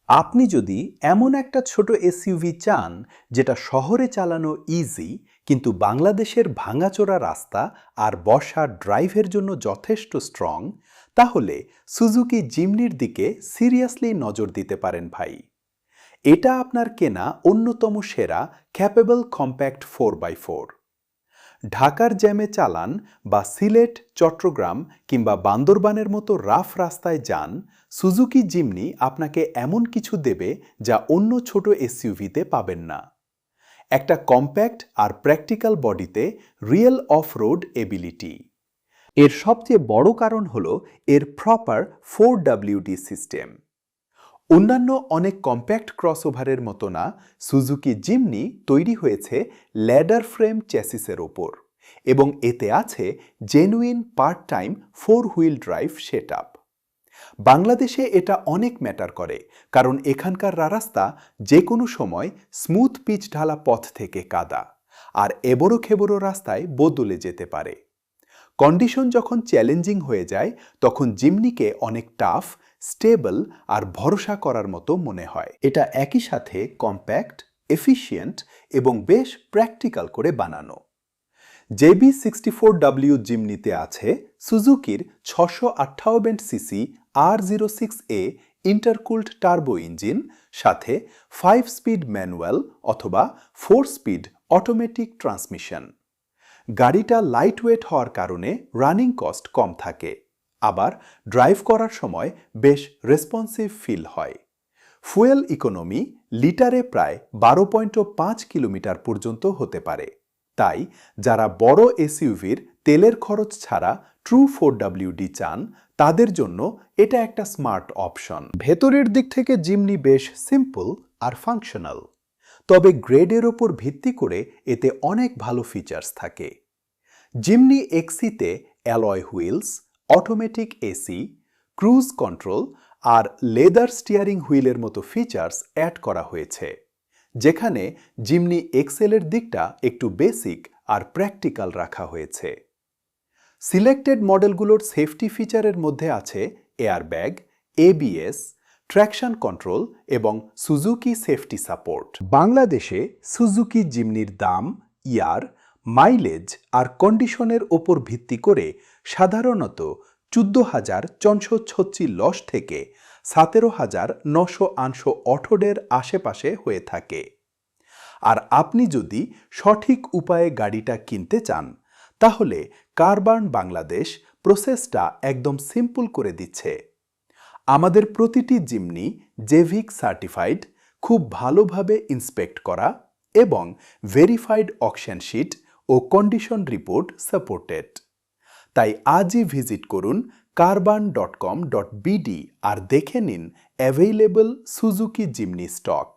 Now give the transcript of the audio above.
আপনি যদি এমন একটা ছোট এসইউভি চান যেটা শহরে চালানো ইজি কিন্তু বাংলাদেশের ভাঙাচোরা রাস্তা আর বর্ষা ড্রাইভের জন্য যথেষ্ট স্ট্রং, তাহলে সুজুকি জিমনির দিকে সিরিয়াসলি নজর দিতে পারেন ভাই। এটা আপনার কেনা অন্যতম সেরা ক্যাপেবল কম্প্যাক্ট 4x4। ঢাকার জ্যামে চালান বা সিলেট, চট্টগ্রাম কিংবা বান্দরবানের মতো রাফ রাস্তায় যান, সুজুকি জিমনি আপনাকে এমন কিছু দেবে যা অন্য ছোট এসইউভিতে পাবেন না। একটা কম্প্যাক্ট আর প্র্যাকটিক্যাল বডিতে রিয়েল অফ রোড এবিলিটি। এর সবচেয়ে বড় কারণ হল এর প্রপার 4WD সিস্টেম। অন্যান্য অনেক কম্প্যাক্ট ক্রসওভারের মতো না, সুজুকি জিমনি তৈরি হয়েছে ল্যাডার ফ্রেম চ্যাসিসের ওপর এবং এতে আছে genuine part time 4 wheel drive setup. বাংলাদেশে এটা অনেক ম্যাটার করে, কারণ এখানকার রাস্তা যে কোনো সময় স্মুথ পিচ ঢালা পথ থেকে কাদা, আর এবড়ো খেবড়ো রাস্তায় বদলে যেতে পারে। কন্ডিশন যখন চ্যালেঞ্জিং হয়ে যায় তখন জিমনিকে অনেক টাফ, স্টেবল আর ভরসা করার মতো মনে হয়। এটা একই সাথে কম্প্যাক্ট, এফিশিয়েন্ট এবং বেশ প্র্যাকটিক্যাল করে বানানো। JB64W জিমনিতে আছে সুজুকির 658 সিসি R06A ইন্টারকুলড টার্বো ইঞ্জিন, সাথে 5 স্পিড ম্যানুয়াল অথবা 4 স্পিড অটোমেটিক ট্রান্সমিশন। গাড়িটা লাইটওয়েট হওয়ার কারণে রানিং কস্ট কম থাকে, আবার ড্রাইভ করার সময় বেশ রেসপন্সিভ ফিল হয়। ফুয়েল ইকোনমি লিটারে প্রায় 12.5 কিলোমিটার পর্যন্ত হতে পারে। তাই যারা বড় এসইউভির তেলের খরচ ছাড়া ট্রু 4WD চান, তাদের জন্য এটা একটা স্মার্ট অপশন। ভেতরের দিক থেকে জিমনি বেশ সিম্পল আর ফাংশনাল, তবে গ্রেডের ওপর ভিত্তি করে এতে অনেক ভালো ফিচার্স থাকে। জিমনি এক্সিতে alloy wheels, automatic AC, cruise control আর লেদার স্টিয়ারিং হুইলের মতো ফিচার্স অ্যাড করা হয়েছে, যেখানে জিমনি এক্সেলের দিকটা একটু বেসিক আর প্র্যাকটিক্যাল রাখা হয়েছে। সিলেক্টেড মডেলগুলোর সেফটি ফিচারের মধ্যে আছে এয়ারব্যাগ, ABS, ট্র্যাকশন কন্ট্রোল এবং সুজুকি সেফটি সাপোর্ট। বাংলাদেশে সুজুকি জিমনির দাম, ইয়ার, মাইলেজ আর কন্ডিশনের ওপর ভিত্তি করে সাধারণত 14,436 থেকে 17,968 আশেপাশে হয়ে থাকে। আর আপনি যদি সঠিক উপায়ে গাড়িটা কিনতে চান, তাহলে কারবার্ন বাংলাদেশ প্রসেসটা একদম সিম্পল করে দিচ্ছে। আমাদের প্রতিটি জিমনি জেভিক সার্টিফাইড, খুব ভালোভাবে ইন্সপেক্ট করা এবং ভেরিফাইড অকশন শিট ও কন্ডিশন রিপোর্ট সাপোর্টেড। তাই আজই ভিজিট করুন carban.com.bd আর দেখে নিন অ্যাভেইলেবল সুজুকি জিমনি স্টক।